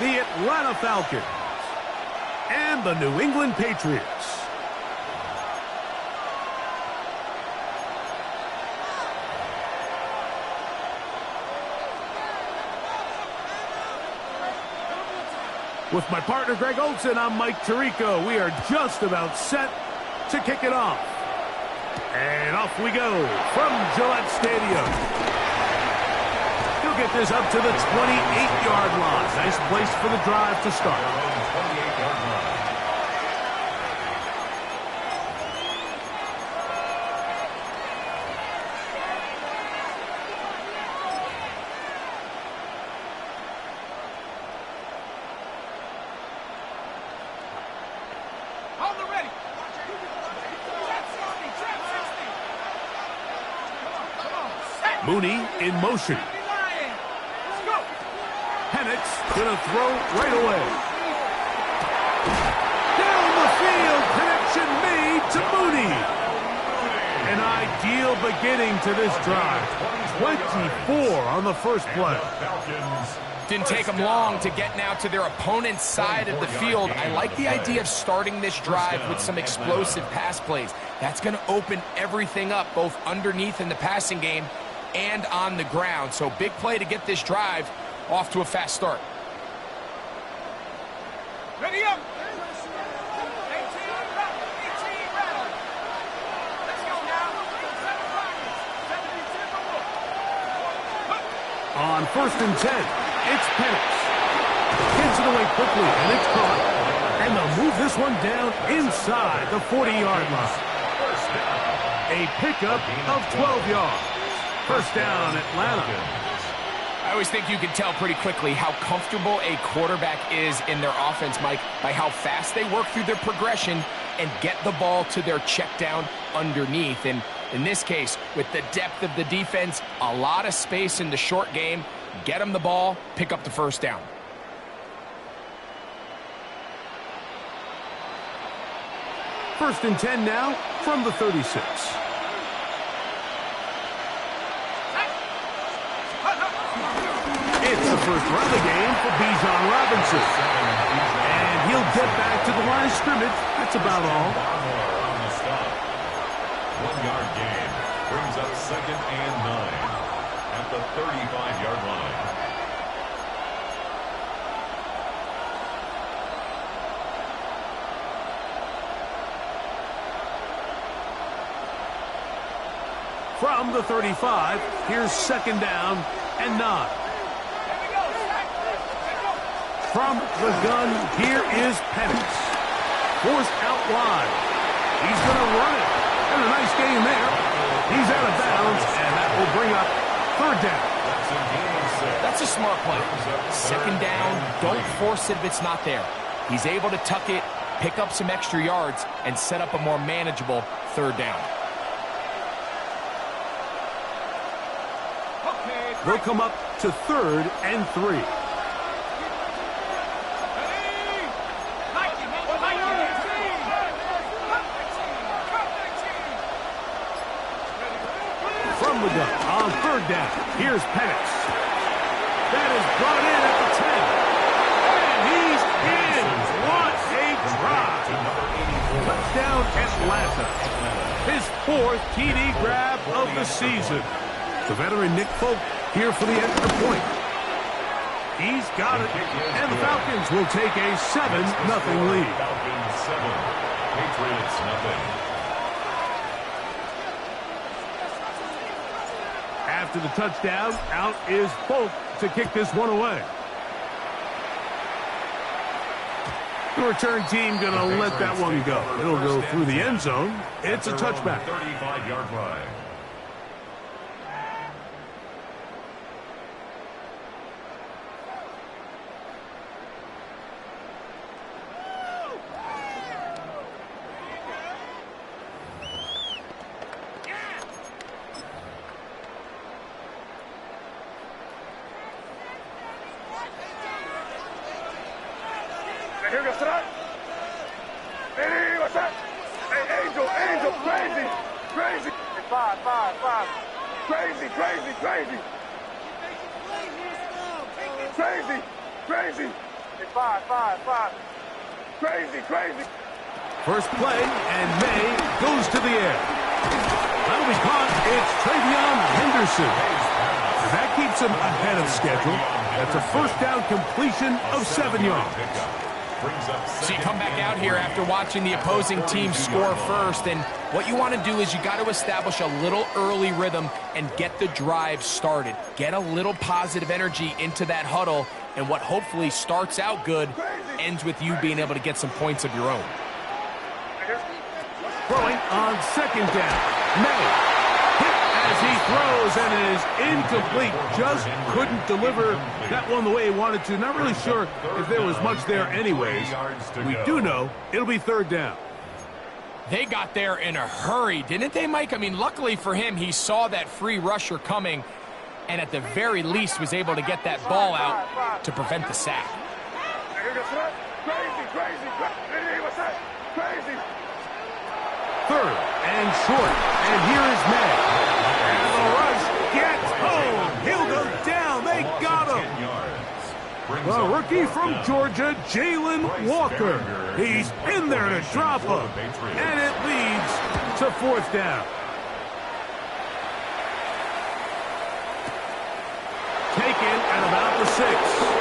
the Atlanta Falcons and the New England Patriots. With my partner Greg Olson, I'm Mike Tirico. We are just about set to kick it off. And off we go from Gillette Stadium. He'll get this up to the 28-yard line. Nice place for the drive to start. Mooney in motion. Penix gonna throw right away. Down the field, connection made to Mooney. An ideal beginning to this drive. 24 on the first play. Didn't take them long to get now to their opponent's side of the field. I like the idea of starting this drive with some explosive pass plays. That's going to open everything up, both underneath in the passing game and on the ground. So big play to get this drive off to a fast start. Ready up. On 1st and 10, it's Penix. Gets it away quickly, and it's caught. And they'll move this one down inside the 40-yard line. A pickup of 12 yards. First down, Atlanta. I always think you can tell pretty quickly how comfortable a quarterback is in their offense, Mike, by how fast they work through their progression and get the ball to their check down underneath. And in this case, with the depth of the defense, a lot of space in the short game, get them the ball, pick up the first down. First and 10 now from the 36. It's the first run of the game for Bijan Robinson. And he'll get back to the line of scrimmage. That's about all. 1-yard gain brings up 2nd and 9 at the 35-yard line. From the 35, here's 2nd down and 9. From the gun, here is Penix. Forced out wide. He's going to run it. And a nice game there. He's out of bounds, and that will bring up 3rd down. That's a smart play. 2nd down, don't force it if it's not there. He's able to tuck it, pick up some extra yards, and set up a more manageable 3rd down. They'll come up to 3rd and 3. From the gun on 3rd down, here's Penix. That is brought in at the 10. And he's in. What a drive. Touchdown Atlanta. His 4th TD grab of the season. The veteran Nick Folk here for the extra point. He's got it. And the Falcons will take a 7-0 lead. Falcons 7, Patriots 0. After the touchdown, out is Folk to kick this one away. The return team going to let that one go. It'll go through the end zone. It's a touchback. 35-yard line. Here goes to that. Hey, what's that? Hey, Angel, crazy. Hey, five. Crazy. Hey, five. Crazy. First play, and May goes to the air. That'll be caught. It's Travion Henderson. And that keeps him ahead of schedule. That's a first down completion of 7 yards. So you come back out here after watching the opposing team score first, and what you want to do is you got to establish a little early rhythm and get the drive started. Get a little positive energy into that huddle, and what hopefully starts out good ends with you being able to get some points of your own. Throwing on second down. May hit as he throws, and it is incomplete. Just couldn't deliver that one the way he wanted to. Not really sure if there was much there anyways. We do know it'll be third down. They got there in a hurry, didn't they, Mike? I mean, luckily for him, he saw that free rusher coming and at the very least was able to get that ball out to prevent the sack. Crazy. Third and short, and here is May. And the rush gets home. He'll go down. They got him. The rookie from Georgia, Jalen Walker. He's in there to drop him. And it leads to fourth down. Taken at about the 6.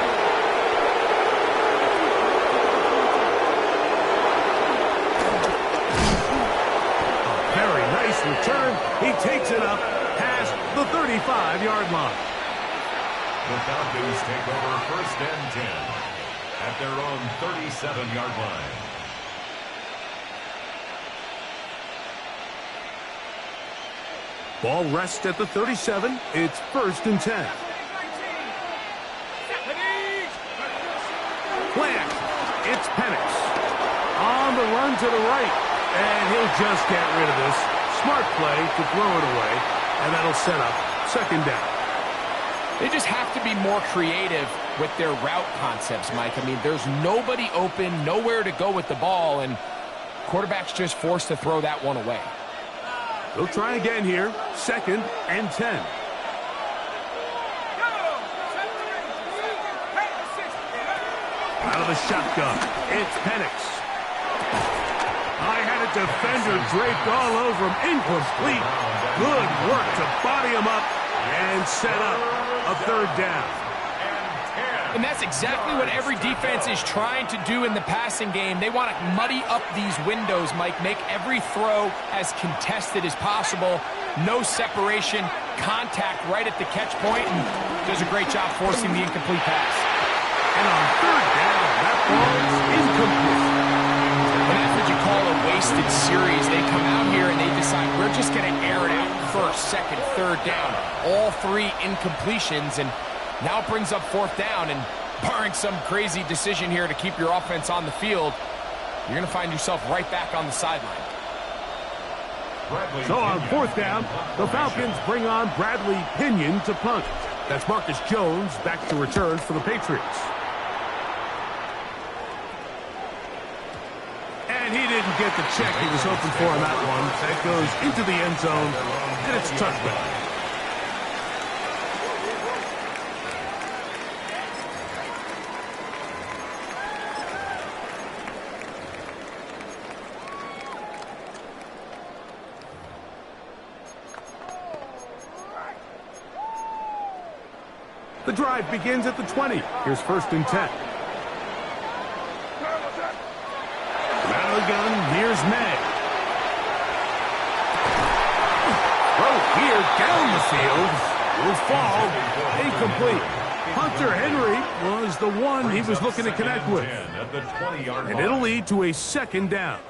Return. He takes it up past the 35-yard line. The Falcons take over first and 10 at their own 37-yard line. Ball rests at the 37. It's first and 10. Plant. It's Penix. On the run to the right. And he'll just get rid of this. Smart play to throw it away, and that'll set up second down. They just have to be more creative with their route concepts, Mike. I mean, there's nobody open, nowhere to go with the ball, and quarterback's just forced to throw that one away. They'll try again here, second and 10. Out of the shotgun, it's Penix. I had a defender draped all over him. Incomplete. Good work to body him up and set up a third down. And that's exactly what every defense is trying to do in the passing game. They want to muddy up these windows, Mike. Make every throw as contested as possible. No separation, contact right at the catch point, and does a great job forcing the incomplete pass. And on third down, that ball is incomplete. And that's what you call a wasted series. They come out here and they decide we're just going to air it out first, second, third down. All three incompletions, and now it brings up fourth down. And barring some crazy decision here to keep your offense on the field, you're going to find yourself right back on the sideline. So on fourth down, the Falcons bring on Bradley Pinion to punt. That's Marcus Jones back to return for the Patriots. And he didn't get the check he was hoping for on that one. That goes into the end zone, and it's touchdown. The drive begins at the 20. Here's first and 10. Gun, here's May. Throw here down the field. Will fall. Incomplete. Hunter Henry was the one he was looking to connect with. And it'll lead to a second down.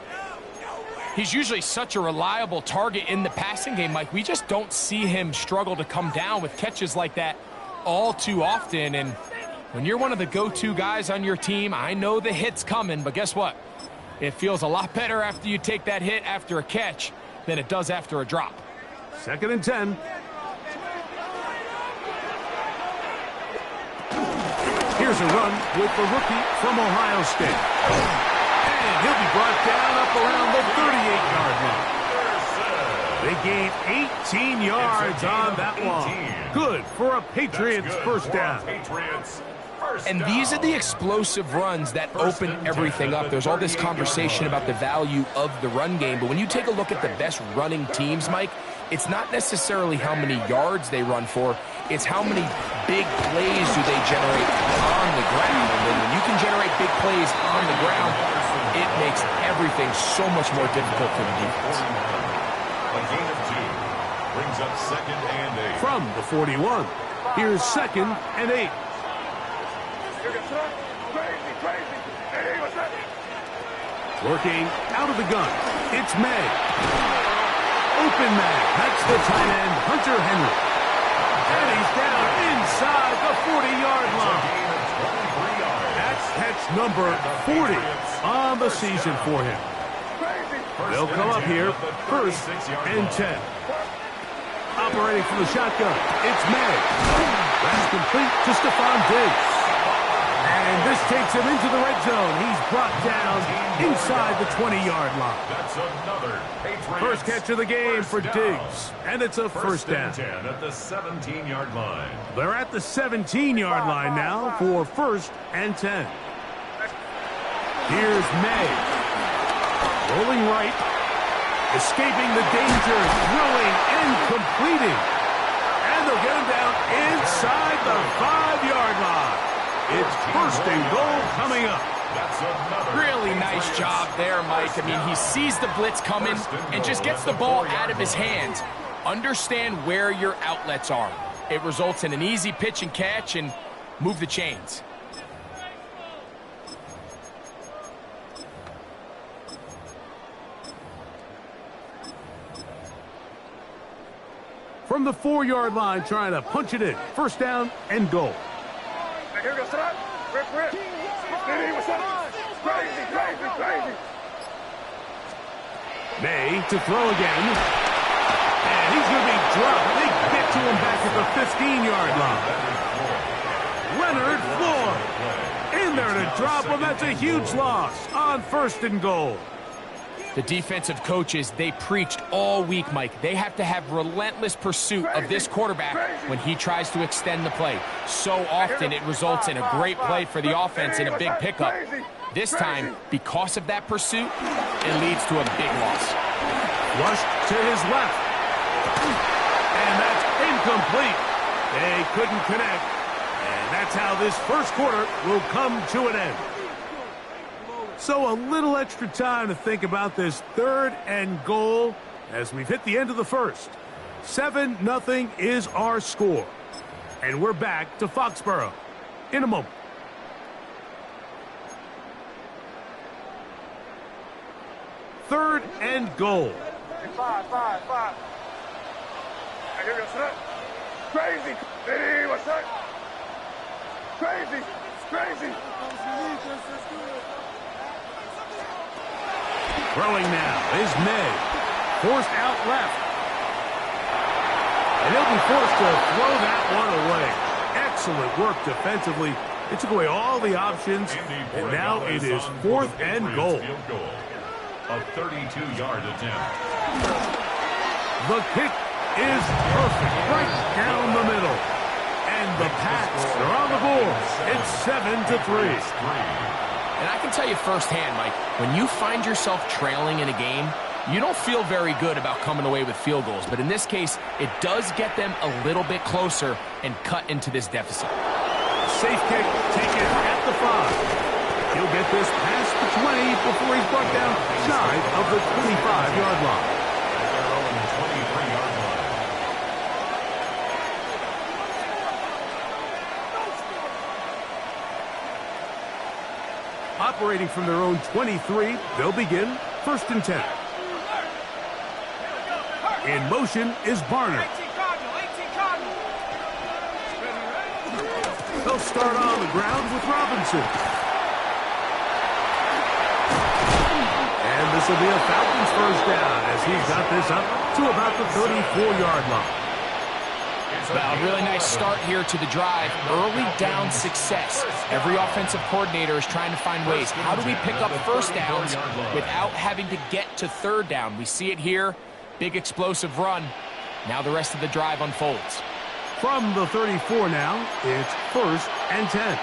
He's usually such a reliable target in the passing game, Mike. We just don't see him struggle to come down with catches like that all too often. And when you're one of the go-to guys on your team, I know the hit's coming, but guess what? It feels a lot better after you take that hit after a catch than it does after a drop. Second and 10. Here's a run with the rookie from Ohio State. And he'll be brought down up around the 38-yard line. They gain 18 yards on that one. Good for a Patriots first down. And these are the explosive runs that open everything up. There's all this conversation about the value of the run game, but when you take a look at the best running teams, Mike, it's not necessarily how many yards they run for, it's how many big plays do they generate on the ground. And when you can generate big plays on the ground, it makes everything so much more difficult for the defense. A gain of 2 brings up 2nd and 8. From the 41, here's 2nd and 8. Working out of the gun, it's May. Open man, that's the tight end, Hunter Henry. And he's down inside the 40-yard line. That's catch number 40 on the season for him. They'll come up here, 1st and 10. Operating from the shotgun, it's May. That's complete to Stephon Diggs. And this takes him into the red zone. He's brought down inside the 20-yard line. That's another Patriots First catch of the game for Diggs. And it's a first down. 10 at the 17-yard line. They're at the 17-yard line now for 1st and 10. Here's May. Rolling right. Escaping the danger. Throwing and completing. And they'll get him down inside the 5-yard line. It's 1st and goal coming up. That's another Really nice job there, Mike. I mean, he sees the blitz coming and just gets the ball out of his hands. Understand where your outlets are. It results in an easy pitch and catch and move the chains. From the 4-yard line, trying to punch it in. 1st down and goal. Here we go, son. Rip. What's up? Crazy. May to throw again. And he's going to be dropped. They get to him back at the 15-yard line. Leonard Floyd in there to drop him. That's a huge loss on 1st and goal. The defensive coaches, they preached all week, Mike. They have to have relentless pursuit of this quarterback when he tries to extend the play. So often it results in a great play for the offense and a big pickup. This time, because of that pursuit, it leads to a big loss. Flushed to his left. And that's incomplete. They couldn't connect. And that's how this 1st quarter will come to an end. So a little extra time to think about this 3rd and goal as we've hit the end of the 1st. 7-0 is our score. And we're back to Foxborough in a moment. Third and goal. 5. Here we go, son. Crazy. Hey, what's up? Crazy. Throwing now is May. Forced out left. And he'll be forced to throw that one away. Excellent work defensively. It took away all the options, and now it is 4th and goal. A 32-yard attempt. The kick is perfect, right down the middle. And the Pats are on the board. It's 7-3. And I can tell you firsthand, Mike, when you find yourself trailing in a game, you don't feel very good about coming away with field goals. But in this case, it does get them a little bit closer and cut into this deficit. Safe kick taken at the 5. He'll get this past the 20 before he's brought down shy of the 25-yard line. At their own 23-yard line. Operating from their own 23, they'll begin 1st and 10. In motion is Barner. They'll start on the ground with Robinson. And this will be a Falcons 1st down as he's got this up to about the 34-yard line. Well, a really nice start here to the drive. Early down success. Every offensive coordinator is trying to find ways. How do we pick up 1st downs without having to get to 3rd down? We see it here. Big explosive run. Now the rest of the drive unfolds. From the 34 now, it's 1st and 10.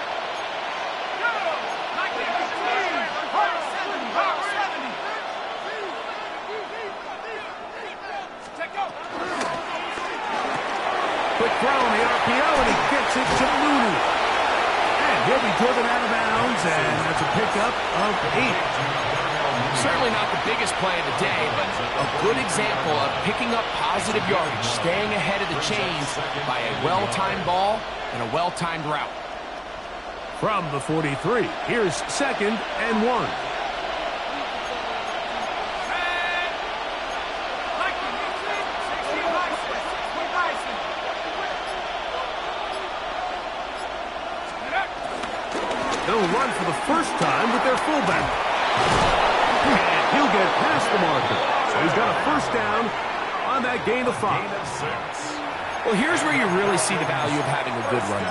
and that's a pickup of 8. Certainly not the biggest play of the day, but a good example of picking up positive yardage, staying ahead of the chains by a well-timed ball and a well-timed route. From the 43, here's 2nd and 1. They'll run for the first time with their fullback. And he'll get past the marker. So he's got a first down on that gain of 5. Well, here's where you really see the value of having a good run.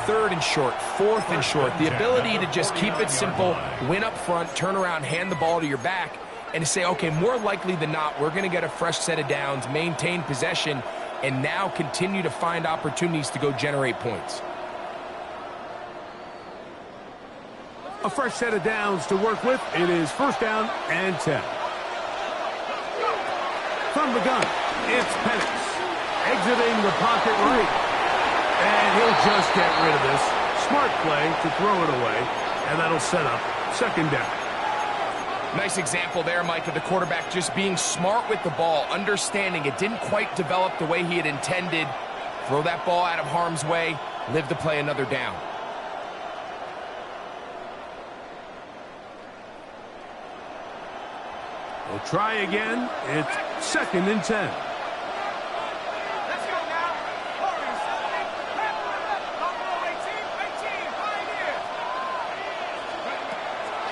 3rd and short, 4th and short. The ability to just keep it simple, win up front, turn around, hand the ball to your back, and to say, okay, more likely than not, we're going to get a fresh set of downs, maintain possession, and now continue to find opportunities to go generate points. A fresh set of downs to work with. It is 1st down and 10. From the gun, it's Penix. Exiting the pocket right. And he'll just get rid of this. Smart play to throw it away. And that'll set up 2nd down. Nice example there, Mike, of the quarterback just being smart with the ball, understanding it didn't quite develop the way he had intended. Throw that ball out of harm's way, live to play another down. We'll try again. It's 2nd and 10.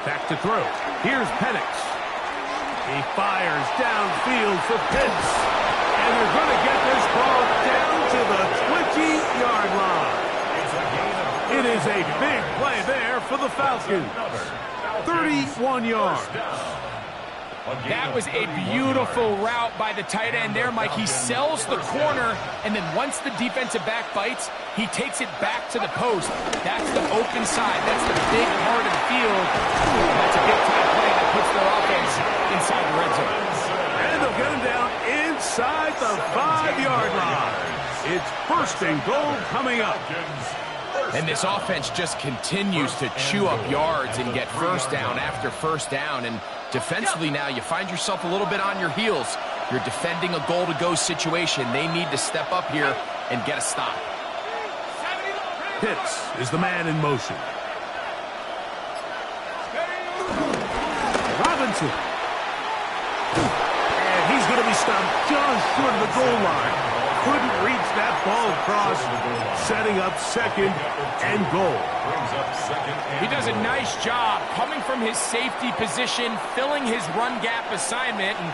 Back to throw. Here's Penix. He fires downfield for Pitts. And they're going to get this ball down to the 20-yard line. It is a big play there for the Falcons. 31 yards. That was a beautiful route by the tight end there, Mike. He sells the corner, and then once the defensive back bites, he takes it back to the post. That's the open side. That's the big part of the field. That's a big-time play that puts their offense inside the red zone. And they'll get him down inside the 5-yard line. It's 1st and goal coming up. And this offense just continues to chew up yards and get first down after first down. And defensively now, you find yourself a little bit on your heels. You're defending a goal-to-go situation. They need to step up here and get a stop. Pitts is the man in motion. Robinson. And he's going to be stopped just short of the goal line. Couldn't reach that ball across, setting up 2nd and goal. He does a nice job coming from his safety position, filling his run gap assignment, and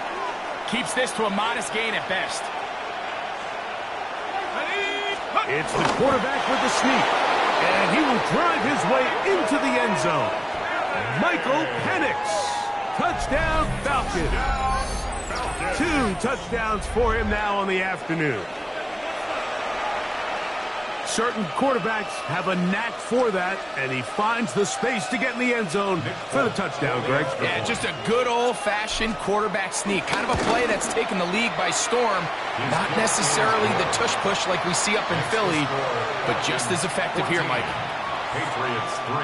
keeps this to a modest gain at best. It's the quarterback with the sneak, and he will drive his way into the end zone. Michael Penix, touchdown Falcons. 2 touchdowns for him now on the afternoon. Certain quarterbacks have a knack for that, and he finds the space to get in the end zone for the touchdown, Greg. Yeah, just a good old-fashioned quarterback sneak. Kind of a play that's taken the league by storm. Not necessarily the tush-push like we see up in Philly, but just as effective here, Mike. Patriots 3.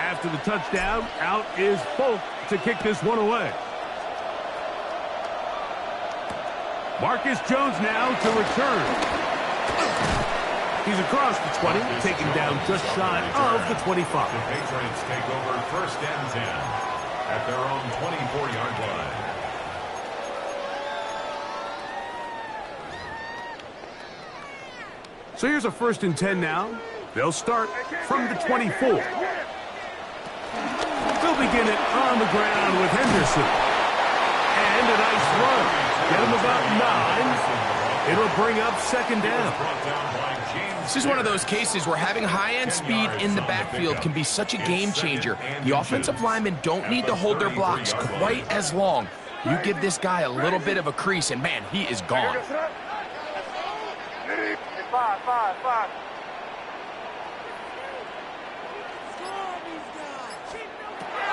After the touchdown, out is Folk to kick this one away. Marcus Jones now to return. He's across the 20, taken down just shy of the 25. The Patriots take over 1st and 10 at their own 24-yard line. So here's a 1st and 10 now. They'll start from the 24. They'll begin it on the ground with Henderson. And a nice run. Get him about 9. It'll bring up 2nd down. This is one of those cases where having high-end speed in the backfield can be such a game changer. The offensive linemen don't need to hold their blocks quite as long. You give this guy a little bit of a crease, and man, he is gone.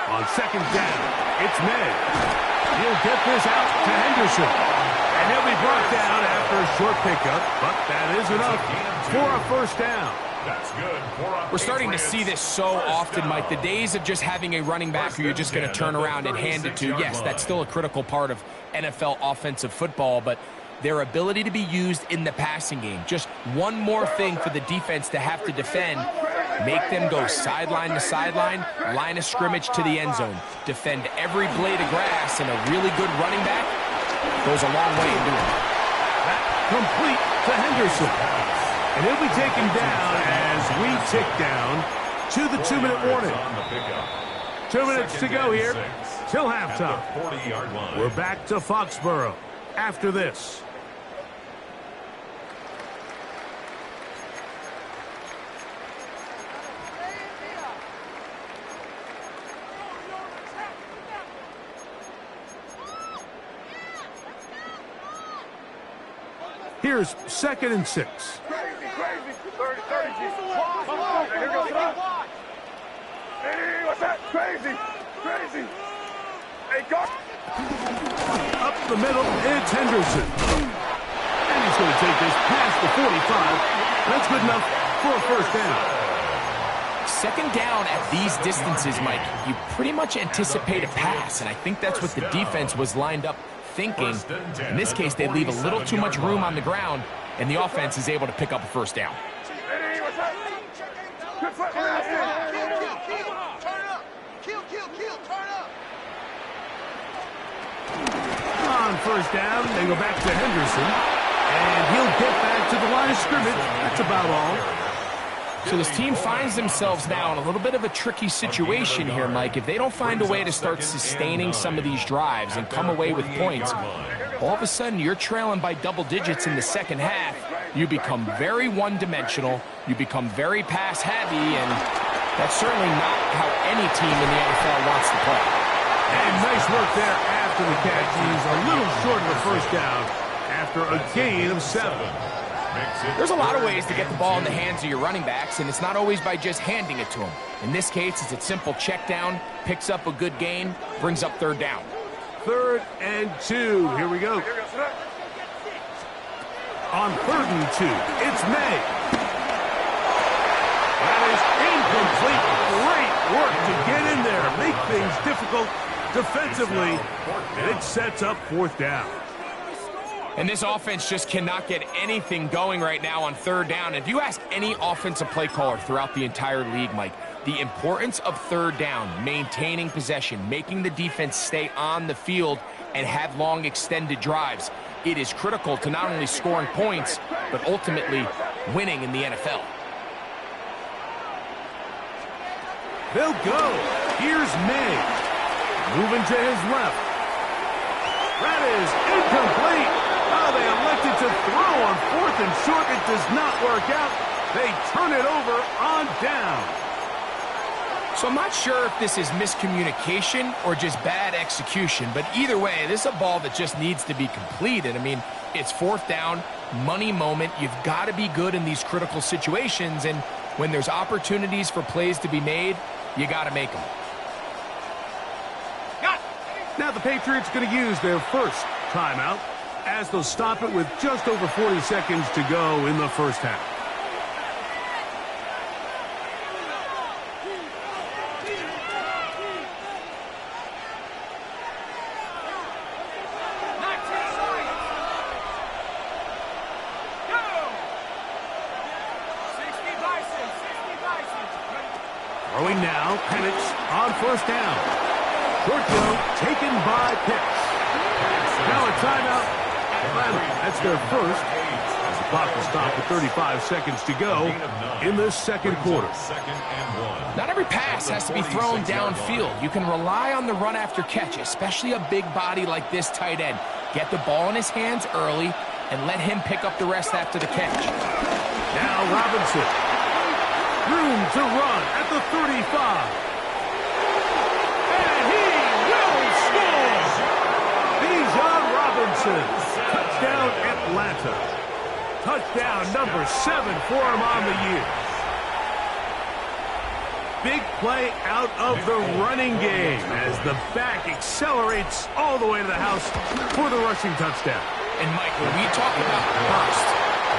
On 2nd down, it's May. He'll get this out to Henderson. And He'll be brought down after a short pickup, but that is enough for a first down. That's good. We're starting to see this so often, Mike. The days of just having a running back who you're just going to turn around and hand it to, yes, that's still a critical part of NFL offensive football, but their ability to be used in the passing game. Just one more thing for the defense to have to defend. Make them go sideline to sideline, line of scrimmage to the end zone. Defend every blade of grass, and a really good running back goes a long way in doing it. Complete to Henderson. And he'll be taken down as we tick down to the 2-minute warning. 2 minutes to go here till halftime. We're back to Foxborough after this. Here's 2nd and 6. Crazy. 30, here goes up. Hey, what's that? Crazy. Hey, go. Up the middle, it's Henderson. And he's going to take this past the 45. That's good enough for a first down. 2nd down at these distances, Mike, you pretty much anticipate a pass, and I think that's what the defense was lined up thinking. In this case, they leave a little too much room on the ground, and the offense is able to pick up a first down. Hey, what's that? Good foot. Turn up. Kill, turn up. On first down, they go back to Henderson, and he'll get back to the line of scrimmage. That's about all. So this team finds themselves now in a little bit of a tricky situation here, Mike. If they don't find a way to start sustaining some of these drives and come away with points, all of a sudden you're trailing by double digits in the second half. You become very one-dimensional. You become very pass-heavy, and that's certainly not how any team in the NFL wants to play. And nice work there after the catch. He's a little short of a first down after a gain of 7. There's a lot of ways to get the ball in the hands of your running backs, and it's not always by just handing it to them. In this case, it's a simple check down, picks up a good gain, brings up 3rd down. 3rd and 2. Here we go. On 3rd and 2, it's May. That is incomplete. Great work to get in there, make things difficult defensively, and it sets up 4th down. And this offense just cannot get anything going right now on 3rd down. If you ask any offensive play caller throughout the entire league, Mike, the importance of 3rd down, maintaining possession, making the defense stay on the field and have long extended drives, it is critical to not only scoring points, but ultimately winning in the NFL. They'll go. Here's May. Moving to his left. That is incomplete. Oh, they elected to throw on 4th and short. It does not work out. They turn it over on down. So I'm not sure if this is miscommunication or just bad execution, but either way, this is a ball that just needs to be completed. I mean, it's 4th down, money moment. You've got to be good in these critical situations, and when there's opportunities for plays to be made, you got to make them. Now the Patriots going to use their first timeout as they'll stop it with just over 40 seconds to go in the first half. Throwing now, Penix on first down. Short throw taken by Pitts. Now a timeout. That's their first. As the clock will stop with 35 seconds to go in the 2nd quarter. Not every pass has to be thrown downfield. You can rely on the run after catch, especially a big body like this tight end. Get the ball in his hands early and let him pick up the rest after the catch. Now Robinson. Room to run at the 35. And he will score! Bijan Robinson. Touchdown Atlanta. Touchdown number 7 for him on the year. Big play out of the running game as the back accelerates all the way to the house for the rushing touchdown. And, Mike, when we talk about burst,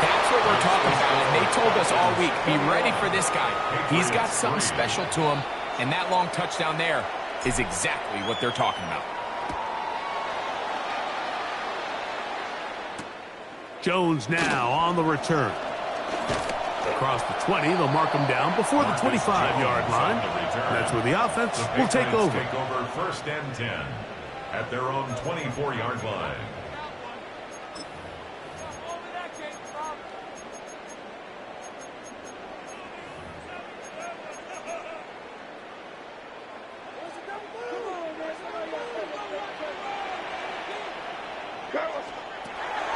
that's what we're talking about. And they told us all week, be ready for this guy. He's got something special to him, and that long touchdown there is exactly what they're talking about. Jones now on the return. Across the 20, they'll mark him down before the 25-yard line. That's where the offense will take over. Take over first and 10 at their own 24-yard line.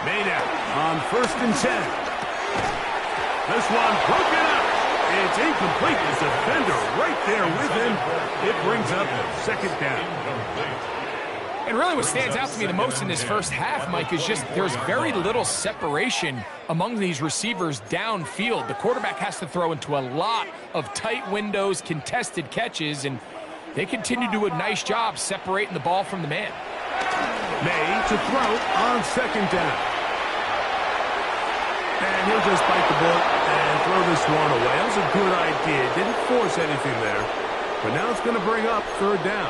Made out on first and 10. This one broken up. It's incomplete. The defender right there with him. It brings up second down. And really what stands out to me the most in this first half, Mike, is just there's very little separation among these receivers downfield. The quarterback has to throw into a lot of tight windows, contested catches, and they continue to do a nice job separating the ball from the man. May to throw on second down. And he'll just bite the bullet and throw this one away. That was a good idea. Didn't force anything there. But now it's going to bring up third down.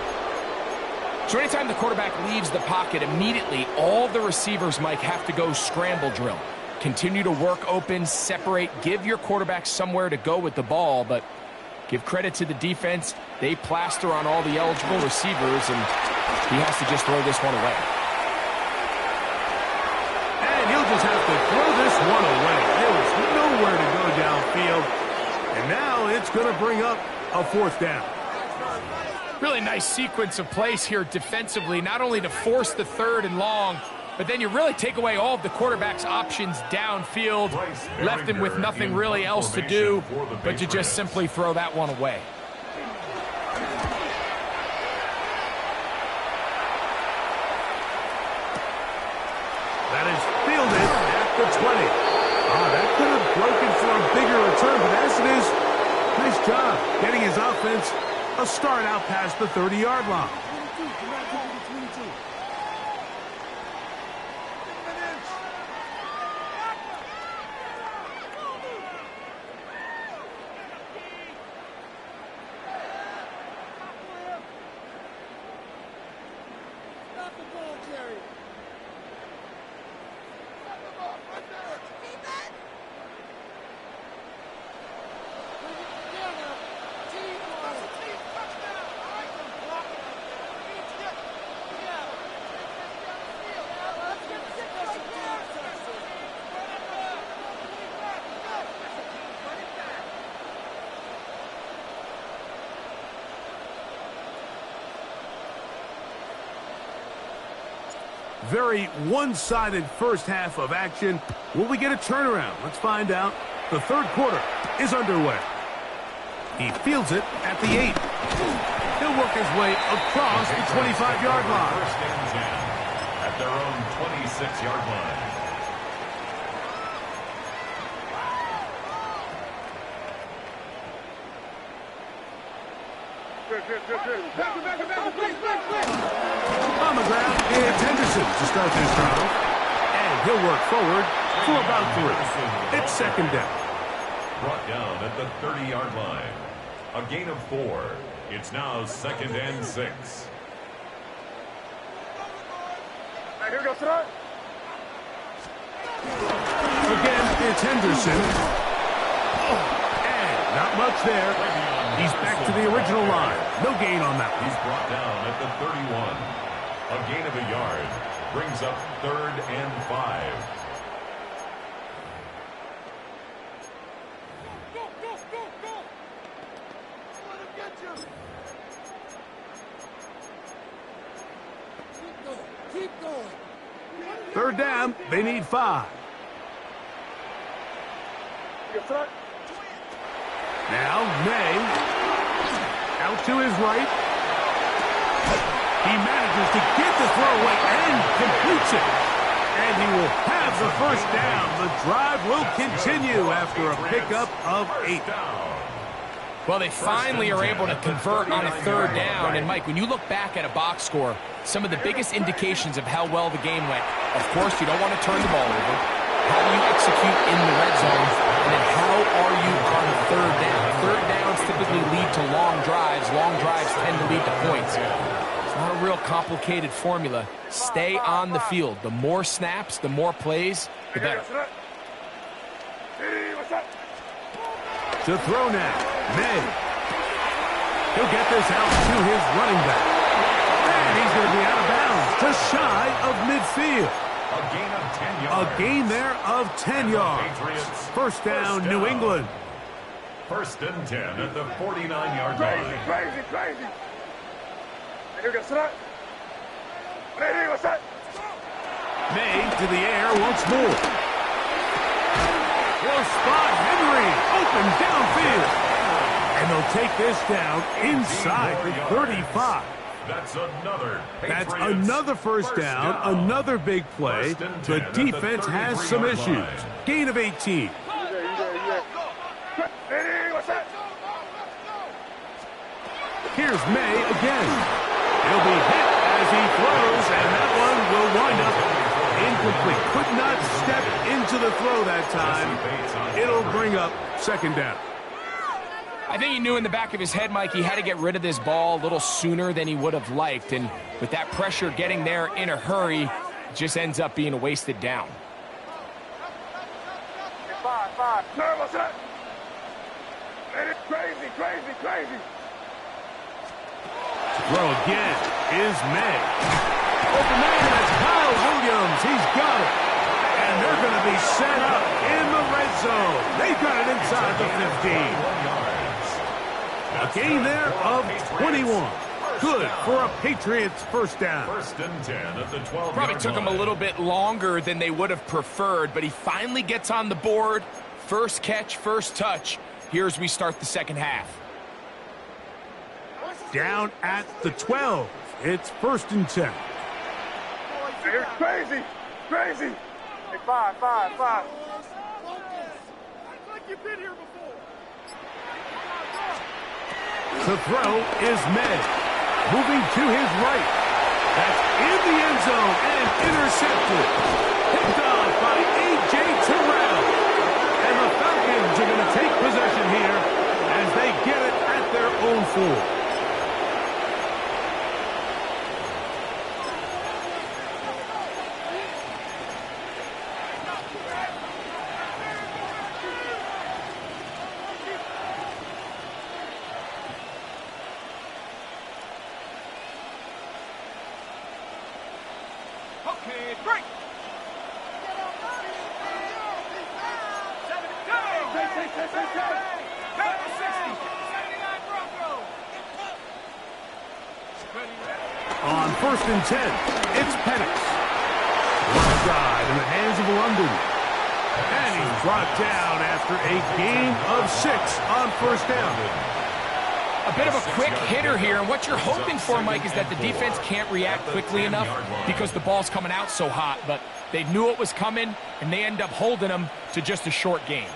So anytime the quarterback leaves the pocket, immediately all the receivers, Mike, have to go scramble drill. Continue to work open, separate, give your quarterback somewhere to go with the ball. But give credit to the defense. They plaster on all the eligible receivers, and he has to just throw this one away. He'll just have to throw this one away. There was nowhere to go downfield. And now it's going to bring up a fourth down. Really nice sequence of plays here defensively, not only to force the third and long, but then you really take away all of the quarterback's options downfield, left him with nothing really else to do but to just simply throw that one away. That is fielded at the 20. That could have broken for a bigger return, but as it is, nice job getting his offense a start out past the 30-yard line. Very one-sided first half of action. Will we get a turnaround? Let's find out. The third quarter is underway. He fields it at the 8. He'll work his way across the 25-yard line. First and 10 at their own 26-yard line. On the ground, it's Henderson to start this drive. And he'll work forward for about 3. It's second down. Brought down at the 30-yard line. A gain of 4. It's now second and 6. Here we go, start. Again, it's Henderson. And not much there. He's back to the original line. No gain on that one. He's brought down at the 31. A gain of a yard. Brings up third and 5. Let him get you. Keep going. Third down, they need 5. Now, May, out to his right. He manages to get the throw away and completes it. And he will have the first down. The drive will continue after a pickup of 8. Well, they finally are able to convert on a third down. And, Mike, when you look back at a box score, some of the biggest indications of how well the game went, of course, you don't want to turn the ball over. How do you execute in the red zone? And then how are you on third down? Third downs typically lead to long drives. Long drives tend to lead to points. It's not a real complicated formula. Stay on the field. The more snaps, the more plays, the better. To throw now, May. He'll get this out to his running back. And he's going to be out of bounds, just shy of midfield. A gain of 10 yards. A gain there of 10 yards. First down, New England. First and 10 at the 49-yard line. Crazy. May to the air once more. Will spot Henry open downfield. And they'll take this down inside the 35. That's another first down, another big play. The defense has some issues. Gain of 18. Here's May again. He'll be hit as he throws, and that one will wind up incomplete. Could not step into the throw that time. It'll bring up second down. I think he knew in the back of his head, Mike, he had to get rid of this ball a little sooner than he would have liked. And with that pressure getting there in a hurry, it just ends up being a wasted down. Crazy. Throw again is May. Open man, that's Kyle Williams. He's got it. And they're going to be set up in the red zone. They've got it inside the 15. A gain there of 21. Good for a Patriots first down. First and 10 at the 12. Probably took him a little bit longer than they would have preferred, but he finally gets on the board. First catch, first touch. Here as we start the second half. Down at the 12. It's first and 10. Crazy. Hey, five. Like you've been here before. The throw is May. Moving to his right. That's in the end zone and intercepted. Picked off by A.J. Terrell. And the Falcons are going to take possession here as they get it at their own 4. On first and 10, it's Penix. One drive in the hands of London. And he's brought down after a gain of 6 on first down. A bit of a quick hitter here, and what you're hoping for, Mike, is that the defense can't react quickly enough because the ball's coming out so hot, but they knew it was coming, and they end up holding them to just a short gain.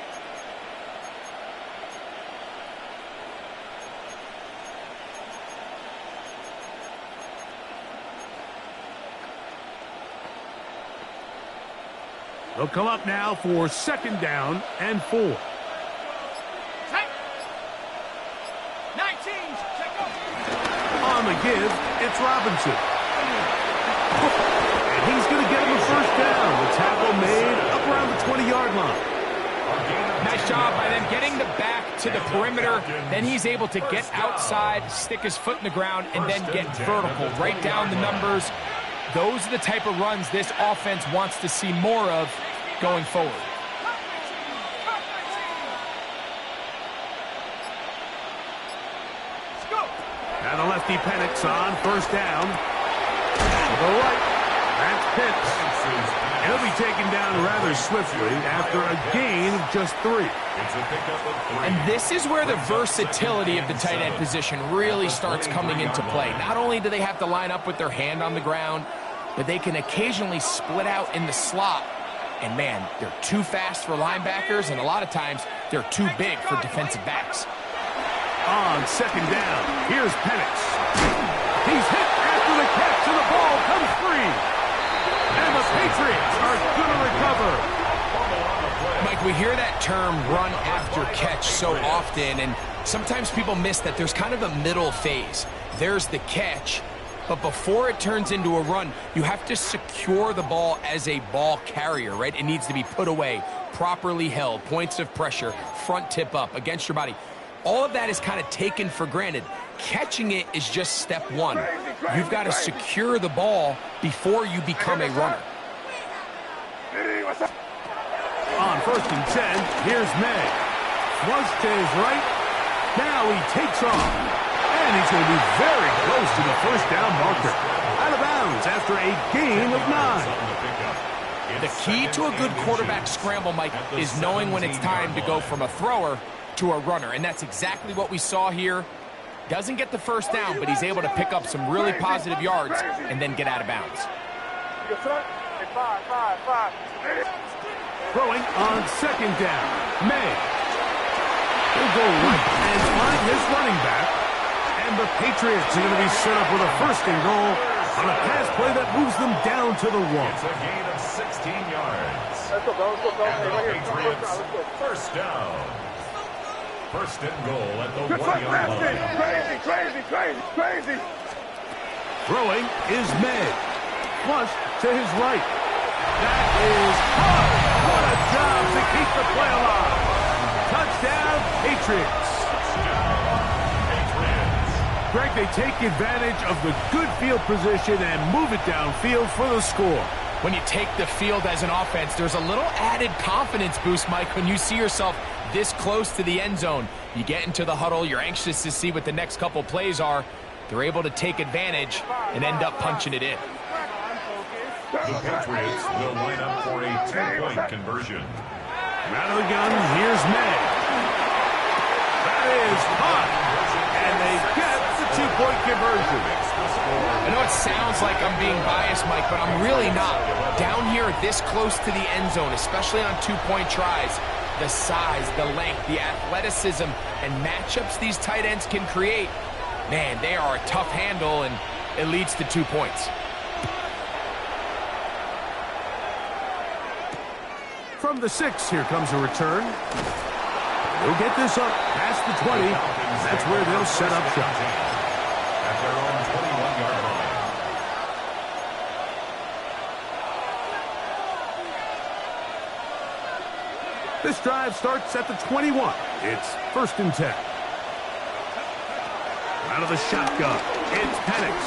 They'll come up now for second down and 4. 19. On the give, it's Robinson. And he's going to get him a first down. The tackle made up around the 20-yard line. Nice job by them getting the back to the perimeter. Then he's able to get outside, stick his foot in the ground, and then get vertical. Write down the numbers. Those are the type of runs this offense wants to see more of going forward. Now the lefty Penix on first down. To the right, that's Pitts. He'll be taken down rather swiftly after a gain of just 3. And this is where the versatility of the tight end position really starts coming into play. Not only do they have to line up with their hand on the ground, but they can occasionally split out in the slot. And, man, they're too fast for linebackers, and a lot of times they're too big for defensive backs. On second down, here's Penix. He's hit after the catch, and the ball comes free. And the Patriots are going to recover. Mike, we hear that term run after catch so often, and sometimes people miss that there's kind of a middle phase. There's the catch, but before it turns into a run, you have to secure the ball as a ball carrier, right? It needs to be put away, properly held, points of pressure, front tip up against your body. All of that is kind of taken for granted. Catching it is just step one. You've got to secure the ball before you become a runner. On first and 10, here's May. Flush to his right. Now he takes off. And he's going to be very close to the first down marker. Out of bounds after a gain of 9. The key to a good quarterback scramble, Mike, is knowing when it's time to go from a thrower to a runner. And that's exactly what we saw here. Doesn't get the first down, but he's able to pick up some really positive yards and then get out of bounds. Throwing on second down, May. He'll go right and find his running back. And the Patriots are going to be set up with a first and goal on a pass play that moves them down to the 1. It's a gain of 16 yards. And the Patriots, first down. First and goal at the 1-yard line. Crazy. Throwing is May. Flush to his right. That is hard. What a job to keep the play alive. Touchdown, Patriots. Greg, they take advantage of the good field position and move it downfield for the score. When you take the field as an offense, there's a little added confidence boost, Mike, when you see yourself this close to the end zone. You get into the huddle, you're anxious to see what the next couple plays are. They're able to take advantage and end up punching it in. The Patriots will line up for a 2-point conversion. Out of the gun, here's May. That is hot. And they get the 2-point conversion. I know it sounds like I'm being biased, Mike, but I'm really not. Down here this close to the end zone, especially on 2-point tries, the size, the length, the athleticism, and matchups these tight ends can create, man, they are a tough handle, and it leads to 2 points. From the 6, here comes a return. They'll get this up past the 20. That's where they'll set up shop. At their own 21-yard line. This drive starts at the 21. It's first and 10. Out of the shotgun, it's Penix.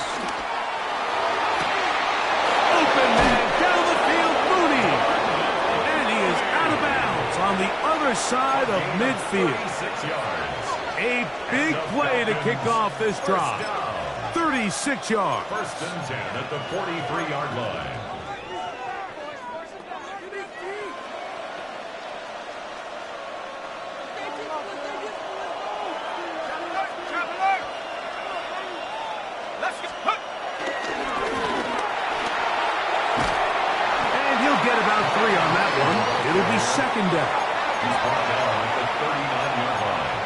Open man down the field, Mooney. And he is out of bounds on the other side of midfield. 36 yards. A big play to kick off this drive. 36 yards. First and 10 at the 43-yard line. And he'll get about 3 on that one. It'll be second down. He's brought down at the 39-yard line.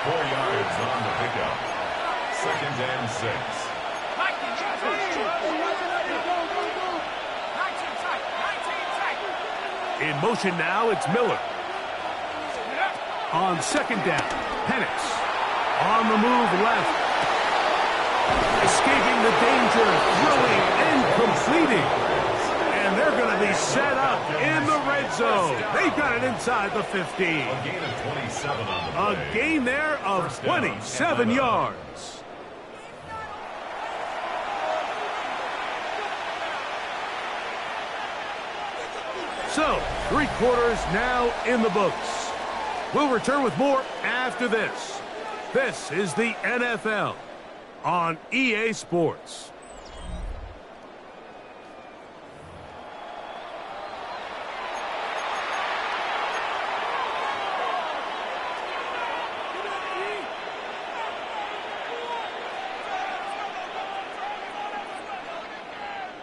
4 yards on the pickup. Second and 6. In motion now, it's Miller. On second down, Penix. On the move left. Escaping the danger, throwing and completing. And they're going to be set up in the red zone. They've got it inside the 15. A gain of 27 on the play. A gain there of 27 yards. So, 3 quarters now in the books. We'll return with more after this. This is the NFL on EA Sports.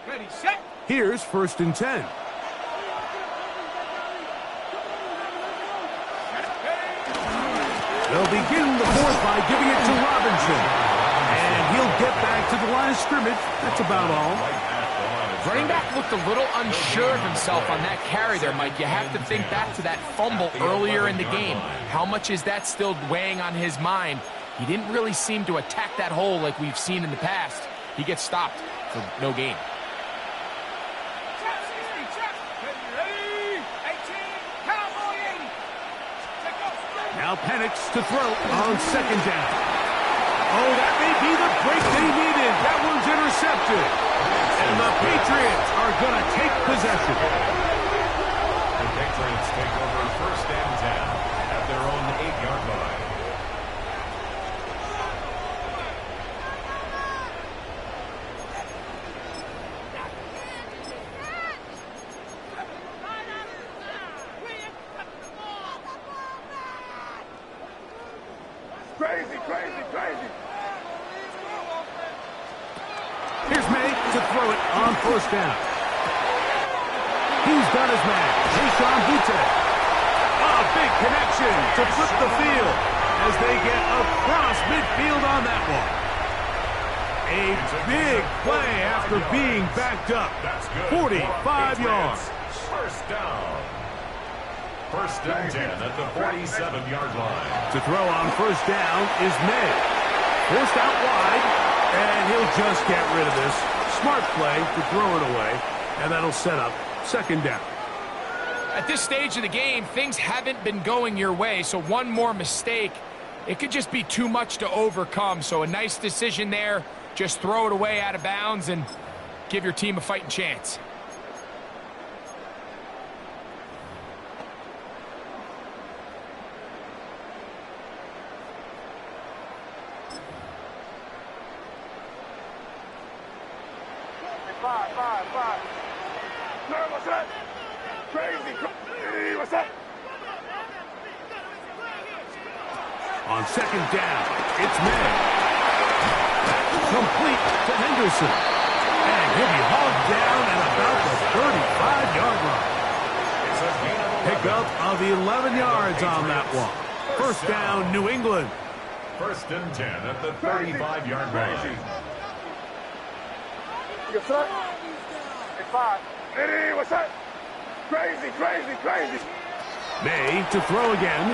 Ready, set. Here's first and 10. They'll begin the fourth by giving it to Robinson. And he'll get back to the line of scrimmage. That's about all. Running back looked a little unsure of himself on that carry there, Mike. You have to think back to that fumble earlier in the game. How much is that still weighing on his mind? He didn't really seem to attack that hole like we've seen in the past. He gets stopped for no gain. Now Penix to throw on second down. Oh, that may be the break they needed. That one's intercepted. And the Patriots are going to take possession. The Patriots take over first and 10 at their own 8-yard line. Crazy, crazy, crazy. Here's May to throw it on first down. He's done his man. Deshaun Butte. A big connection to flip the field as they get across midfield on that one. A big play after being backed up. 45 yards. First down. First and 10 at the 47-yard line. To throw on first down is May. Forced out wide, and he'll just get rid of this. Smart play to throw it away, and that'll set up second down. At this stage of the game, things haven't been going your way, so one more mistake, it could just be too much to overcome. So a nice decision there. Just throw it away out of bounds and give your team a fighting chance. Five. No, what's that? Crazy, crazy, what's that? On second down, it's May. Complete to Henderson. And he'll be hauled down at about the 35-yard line. Pickup of 11 yards on that one. First down, New England. First and 10 at the 35-yard line. Yes, sir. Hey, 5. Hey, what's that? Crazy, crazy, crazy. May to throw again.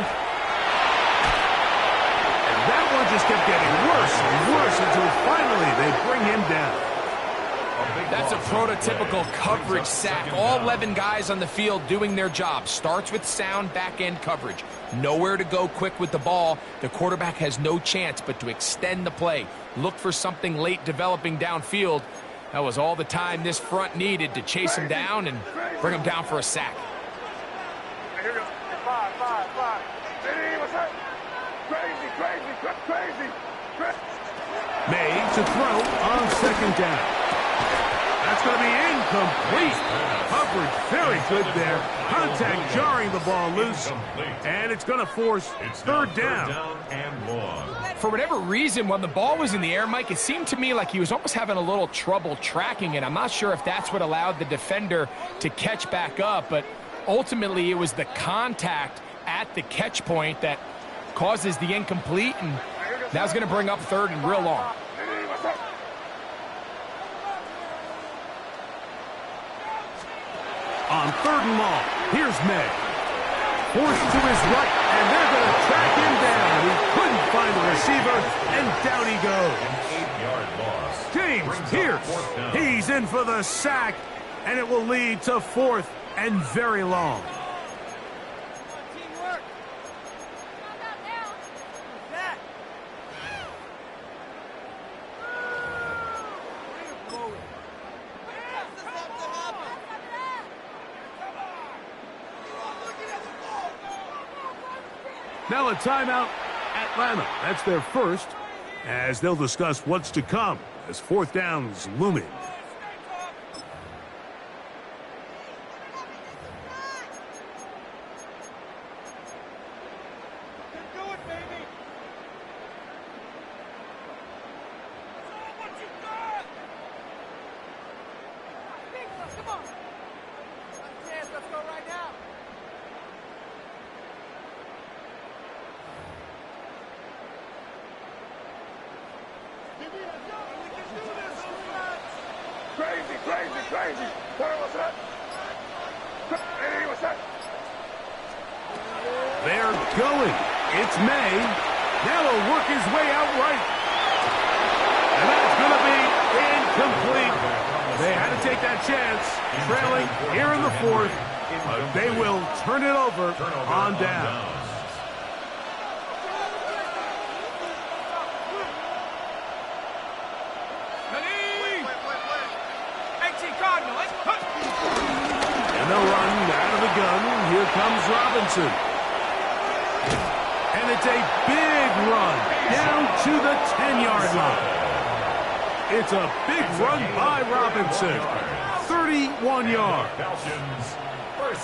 And that one just kept getting worse and worse until finally they bring him down. That's a prototypical coverage sack. All 11 guys on the field doing their job. Starts with sound back-end coverage. Nowhere to go quick with the ball. The quarterback has no chance but to extend the play. Look for something late developing downfield. That was all the time this front needed to chase him down and bring him down for a sack. Here we go. 5. Hey, what's that? Crazy, crazy. May to throw on second down. That's going to be incomplete. Coverage very good there. Contact jarring the ball loose. And it's going to force third down. And long. For whatever reason, when the ball was in the air, Mike, it seemed to me like he was almost having a little trouble tracking it. I'm not sure if that's what allowed the defender to catch back up, but ultimately it was the contact at the catch point that causes the incomplete, and that's going to bring up third and real long. On third and long, here's May. Forced to his right, and they're going to track him down. He couldn't find the receiver, and down he goes. An 8-yard loss. James Pierce, he's in for the sack, and it will lead to fourth and very long. Now a timeout, Atlanta. That's their first, as they'll discuss what's to come as fourth down's looming. Crazy, crazy. What's that? Hey, what's that? They're going. It's May. Now he'll work his way out right. And that's going to be incomplete. They had to take that chance. Trailing here in the fourth. They will turn it over on down. And they'll run out of the gun. Here comes Robinson. And it's a big run down to the 10-yard line. It's a big run by Robinson. 31 yards.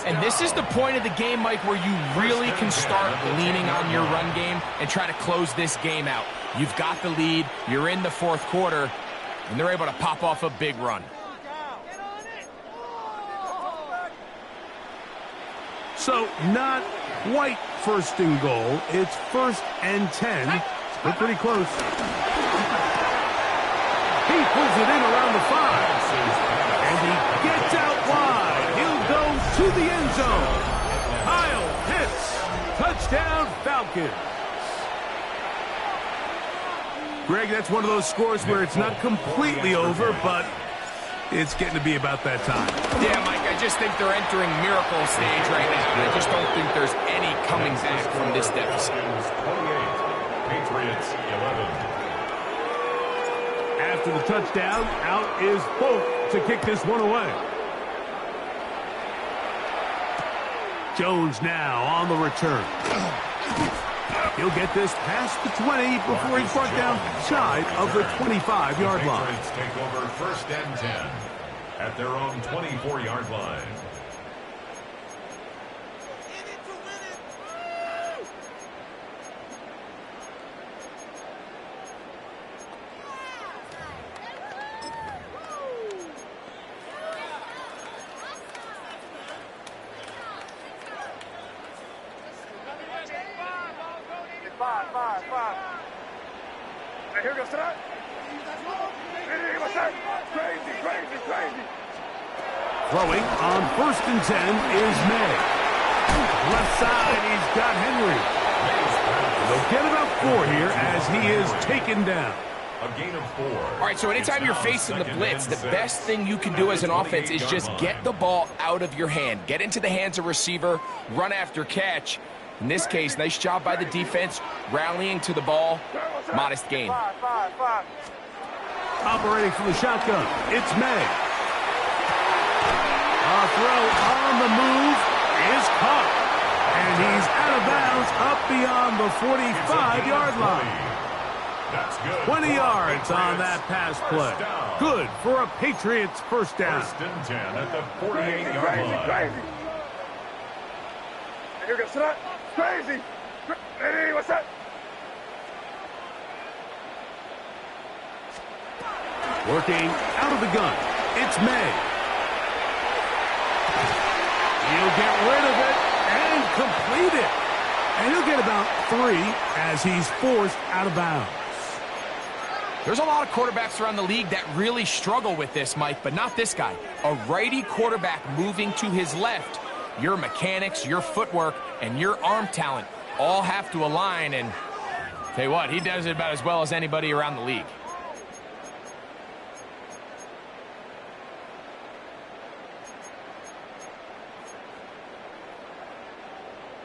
And this is the point of the game, Mike, where you really can start leaning on your run game and try to close this game out. You've got the lead. You're in the fourth quarter, and they're able to pop off a big run. So not quite first and goal. It's 1st and 10. They're pretty close. He pulls it in around the 5. And he gets out wide. He'll go to the end zone. Kyle Pitts. Touchdown, Falcons. Greg, that's one of those scores where it's not completely over, but it's getting to be about that time. Yeah, Mike, I just think they're entering miracle stage right now. I just don't think there's any coming back from this deficit. 28, Patriots 11. After the touchdown, out is Folk to kick this one away. Jones now on the return. He'll get this past the 20 before he's brought down shy of the 25-yard line. Patriots take over 1st and 10 at their own 24-yard line. Five. Hey, here goes to that. Hey, what's that? Crazy. Throwing on 1st and 10 is May. Left side, he's got Henry. They'll get about 4 here as he is taken down. A gain of 4. All right, so anytime you're facing the blitz, the best thing you can do as an offense is just get the ball out of your hand. Get into the hands of receiver, run after catch. In this case, nice job by the defense, rallying to the ball. Modest gain. Five. Operating from the shotgun, it's May. A throw on the move is caught. And he's out of bounds up beyond the 45-yard line. That's good. 20 yards on that pass play. Good for a Patriots first down. 1st and 10 at the 48-yard line. Crazy. Here goes to that. Crazy. Hey, what's that? Working out of the gun, it's May. He'll get rid of it and complete it. And he'll get about 3 as he's forced out of bounds. There's a lot of quarterbacks around the league that really struggle with this, Mike, but not this guy. A righty quarterback moving to his left. Your mechanics, your footwork, and your arm talent all have to align, and tell you what, he does it about as well as anybody around the league.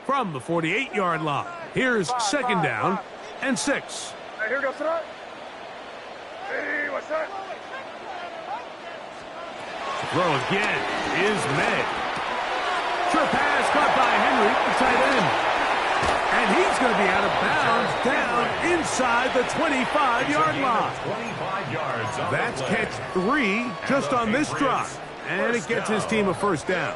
From the 48-yard line, here's 2nd down and 6. Hey, here goes to that. Hey, what's that? Throw again is May. Sure pass caught by Henry, the tight end. And he's going to be out of bounds down inside the 25-yard line. 25 yards. That's catch 3 just on this drive. And it gets his team a first down.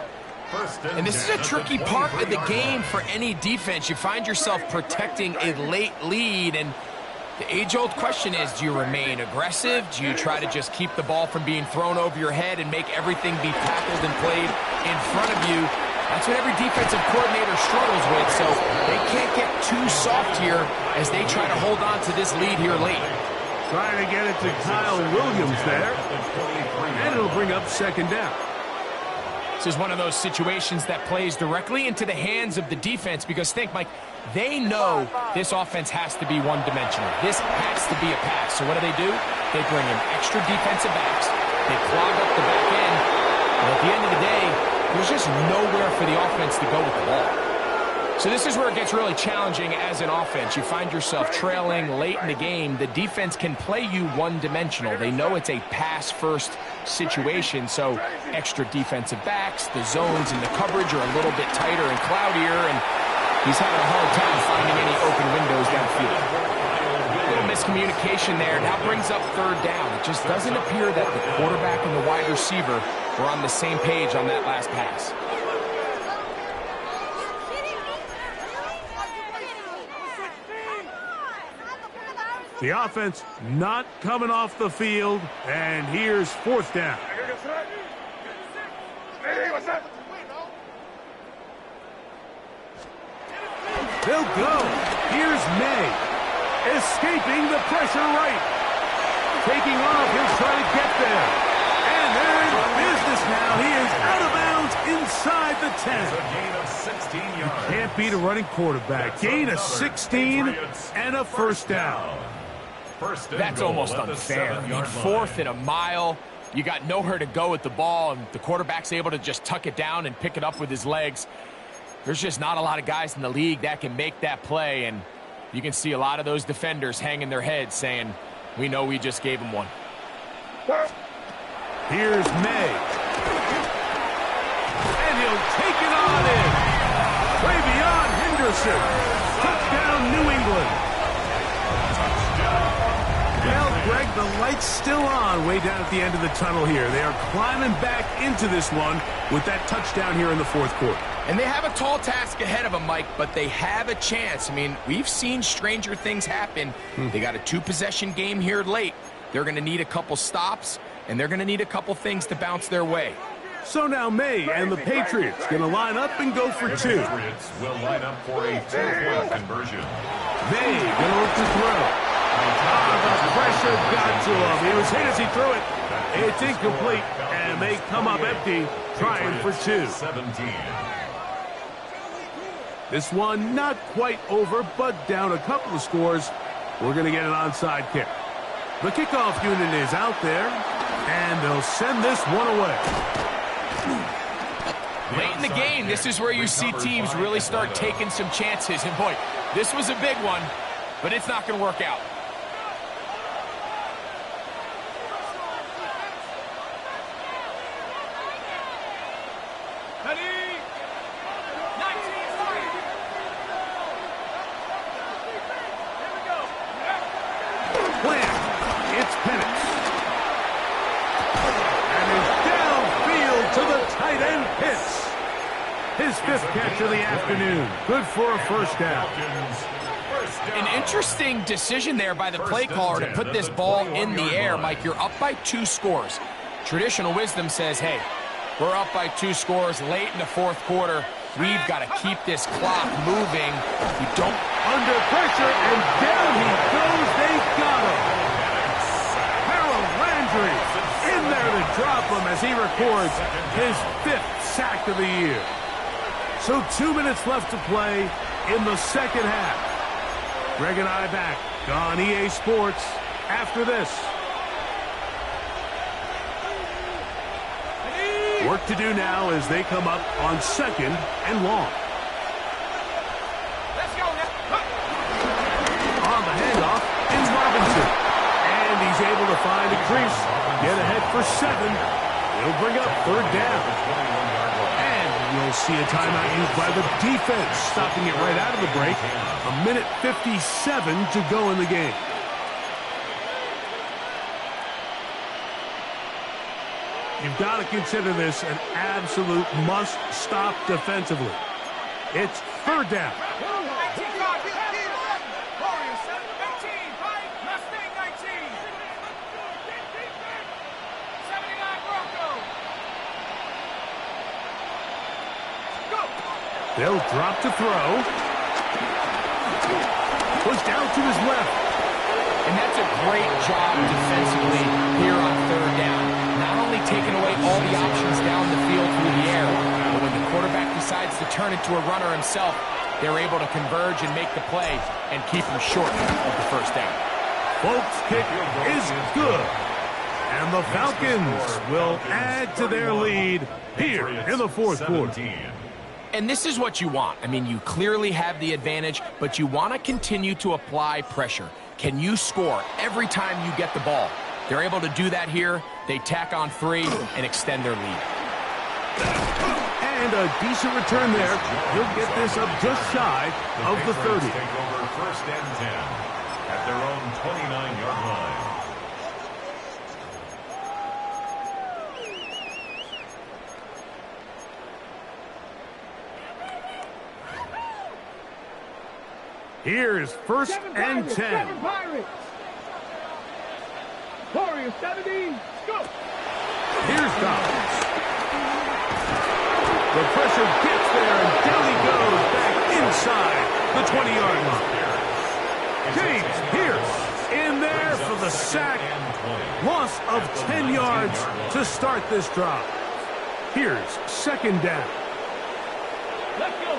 And this is a tricky part of the game for any defense. You find yourself protecting a late lead, and the age-old question is, do you remain aggressive? Do you try to just keep the ball from being thrown over your head and make everything be tackled and played in front of you? That's what every defensive coordinator struggles with, so they can't get too soft here as they try to hold on to this lead here late. Trying to get it to Kyle Williams there. And it'll bring up second down. This is one of those situations that plays directly into the hands of the defense because think, Mike, they know this offense has to be one-dimensional. This has to be a pass. So what do? They bring in extra defensive backs. They clog up the back end. And at the end of the day, there's just nowhere for the offense to go with the ball. So this is where it gets really challenging as an offense. You find yourself trailing late in the game. The defense can play you one-dimensional. They know it's a pass-first situation, so extra defensive backs, the zones and the coverage are a little bit tighter and cloudier, and he's having a hard time finding any open windows downfield. A little miscommunication there. Now brings up third down. It just doesn't appear that the quarterback and the wide receiver were on the same page on that last pass. The offense not coming off the field, and here's fourth down. They'll go. Here's May. Escaping the pressure right. Taking off, he'll try to get there. And they're in business now. He is out of bounds inside the 10. A gain of 16 yards. Can't beat a running quarterback. Gain of 16 and a first down. That's almost unfair. I mean, fourth and a mile. You got nowhere to go with the ball, and the quarterback's able to just tuck it down and pick it up with his legs. There's just not a lot of guys in the league that can make that play, and you can see a lot of those defenders hanging their heads saying, we know we just gave him one. Here's May. And he'll take it on in. Way beyond Henderson. Touchdown, New England. Well, Greg, the light's still on way down at the end of the tunnel here. They are climbing back into this one with that touchdown here in the fourth quarter. And they have a tall task ahead of them, Mike, but they have a chance. I mean, we've seen stranger things happen. They got a two-possession game here late. They're going to need a couple stops, and they're going to need a couple things to bounce their way. So now May and the Patriots going to line up and go for two. The Patriots will line up for a two-point conversion. May going to look to throw. The pressure got to him. He was hit as he threw it. It's incomplete, and they come up empty, trying for two. 17. This one not quite over, but down a couple of scores. We're going to get an onside kick. The kickoff unit is out there, and they'll send this one away. Late in the game, this is where you see teams really start taking some chances. And, boy, this was a big one, but it's not going to work out. His fifth catch of the afternoon. Good for a first down. An interesting decision there by the play caller to put this ball in the air. Mike, you're up by 2 scores. Traditional wisdom says, hey, we're up by 2 scores late in the fourth quarter. We've got to keep this clock moving. You don't. Under pressure, and down he goes. They got him. Harold Landry in there to drop him as he records his 5th sack of the year. So 2 minutes left to play in the second half. Greg and I back on EA Sports after this. Work to do now as they come up on second and long. Let's go now. On the handoff is Robinson. And he's able to find a crease. Get ahead for 7. It'll bring up third down. You'll see a timeout used by the defense, stopping it right out of the break. 1:57 to go in the game. You've got to consider this an absolute must-stop defensively. It's third down. They'll drop to throw. Pushed out to his left. And that's a great job defensively here on third down. Not only taking away all the options down the field through the air, but when the quarterback decides to turn into a runner himself, they're able to converge and make the play and keep him short of the first down. Folks' kick is good. And the Falcons will add to their lead here in the fourth quarter. And this is what you want. I mean, you clearly have the advantage, but you want to continue to apply pressure. Can you score every time you get the ball? They're able to do that here. They tack on 3 and extend their lead. And a decent return there. He'll get this up just shy of the 30. Take over first and 10 at their own 29-yard line. Here's first and 10. Warriors 17, go! Here's Dobbs. The pressure gets there, and down he goes back inside the 20-yard line. James Pierce in there for the sack. Loss of 10 yards to start this drive. Here's second down. Let's go!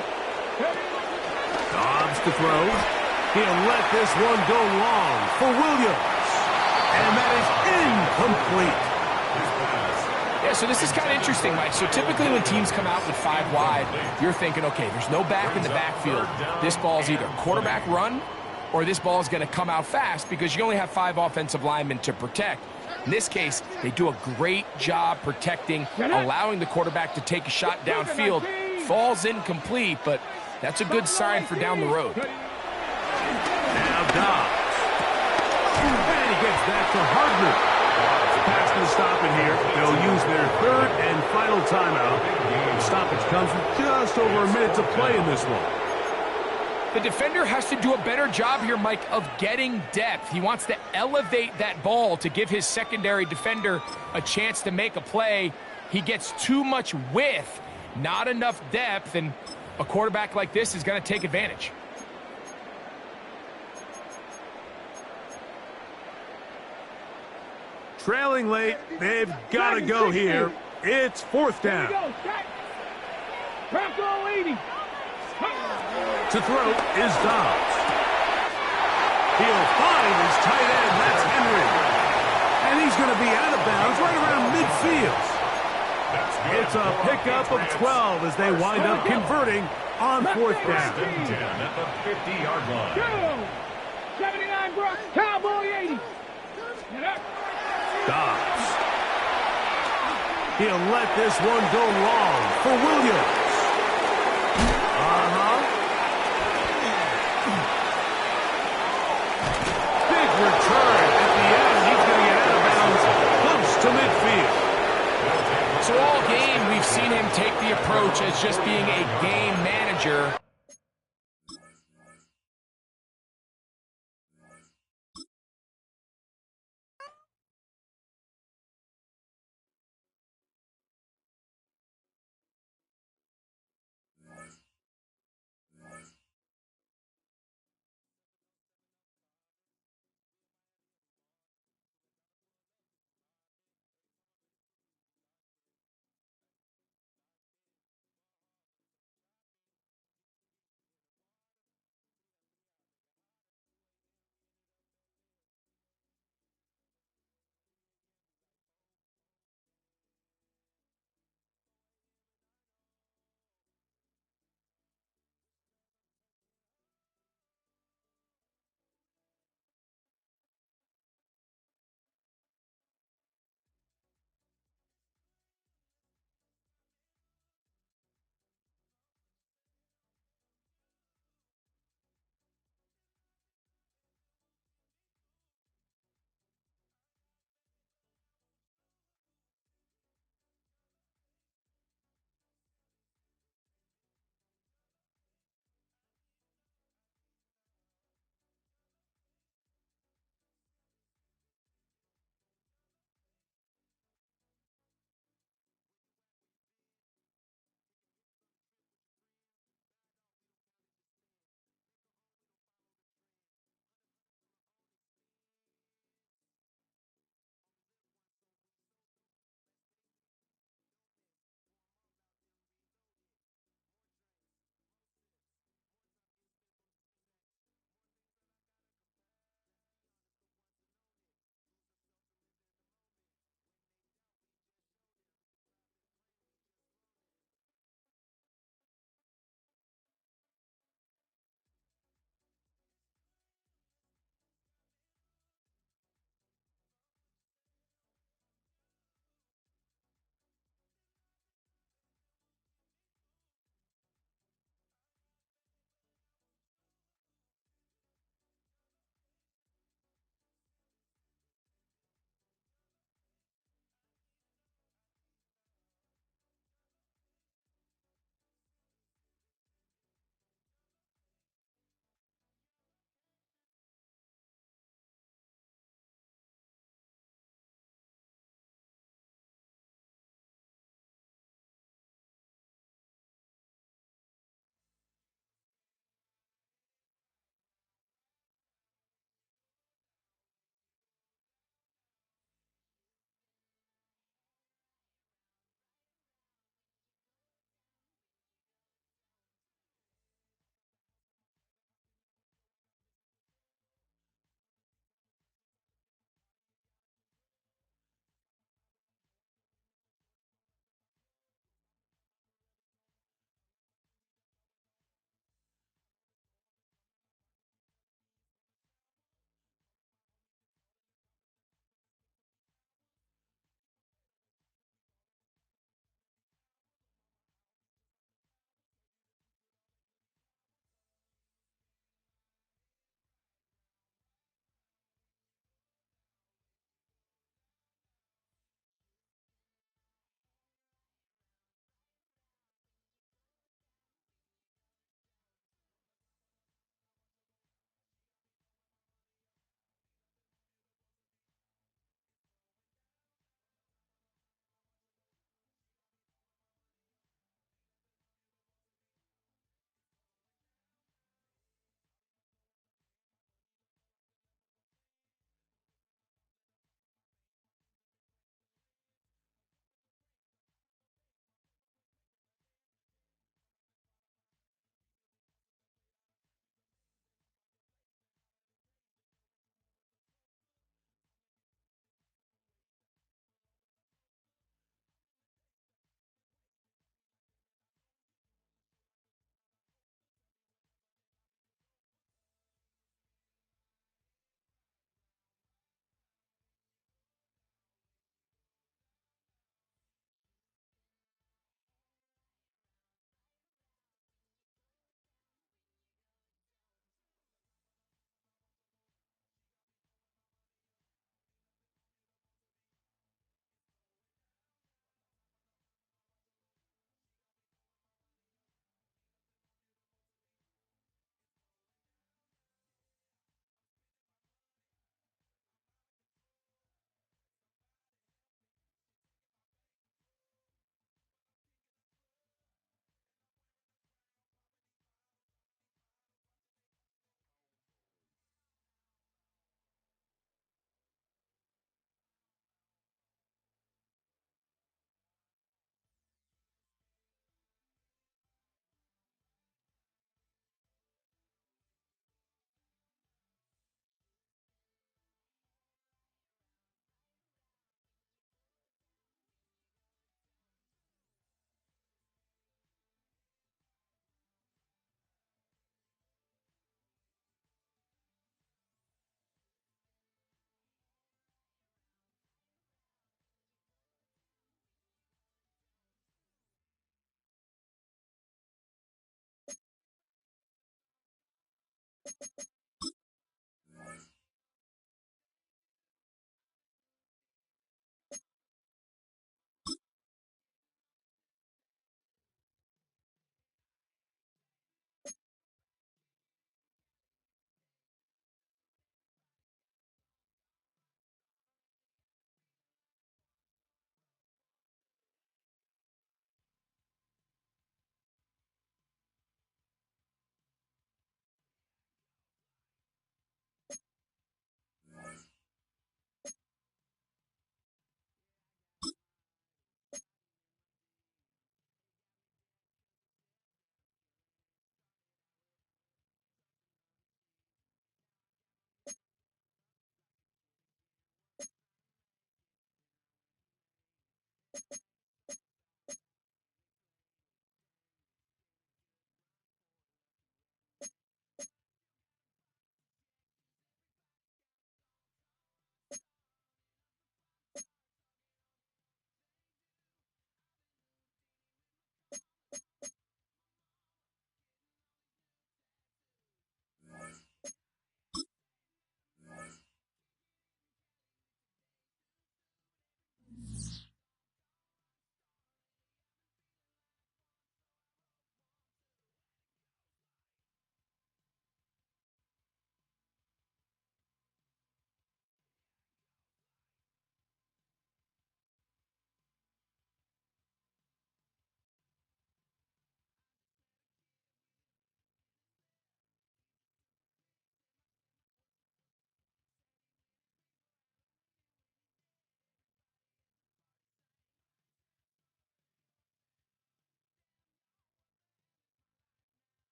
Dobbs to throw. He'll let this one go long for Williams. And that is incomplete. Yeah, so this is kind of interesting, Mike. So typically when teams come out with 5 wide, you're thinking, okay, there's no back in the backfield. This ball's either quarterback run or this ball is going to come out fast because you only have 5 offensive linemen to protect. In this case, they do a great job protecting, allowing the quarterback to take a shot downfield. Falls incomplete, but that's a good sign for down the road. Now Dobbs. And he gets that to Hardman. Pass to stop in here. They'll use their third and final timeout. The stoppage comes with just over a minute to play in this one. The defender has to do a better job here, Mike, of getting depth. He wants to elevate that ball to give his secondary defender a chance to make a play. He gets too much width, not enough depth, and a quarterback like this is going to take advantage. Trailing late, they've got to go here. It's fourth down. Bronco 80. To throw is Dobbs. He'll find his tight end, that's Henry. And he's going to be out of bounds right around midfield. It's a pickup of 12 as they wind up converting on fourth down. 10 at the 50-yard line. Go! 79 Brock, Cowboy 80. Get up. Dobbs. He'll let this one go long for Williams. Big return at the end. He's going to get out of bounds close to midfield. So all game, we've seen him take the approach as just being a game manager.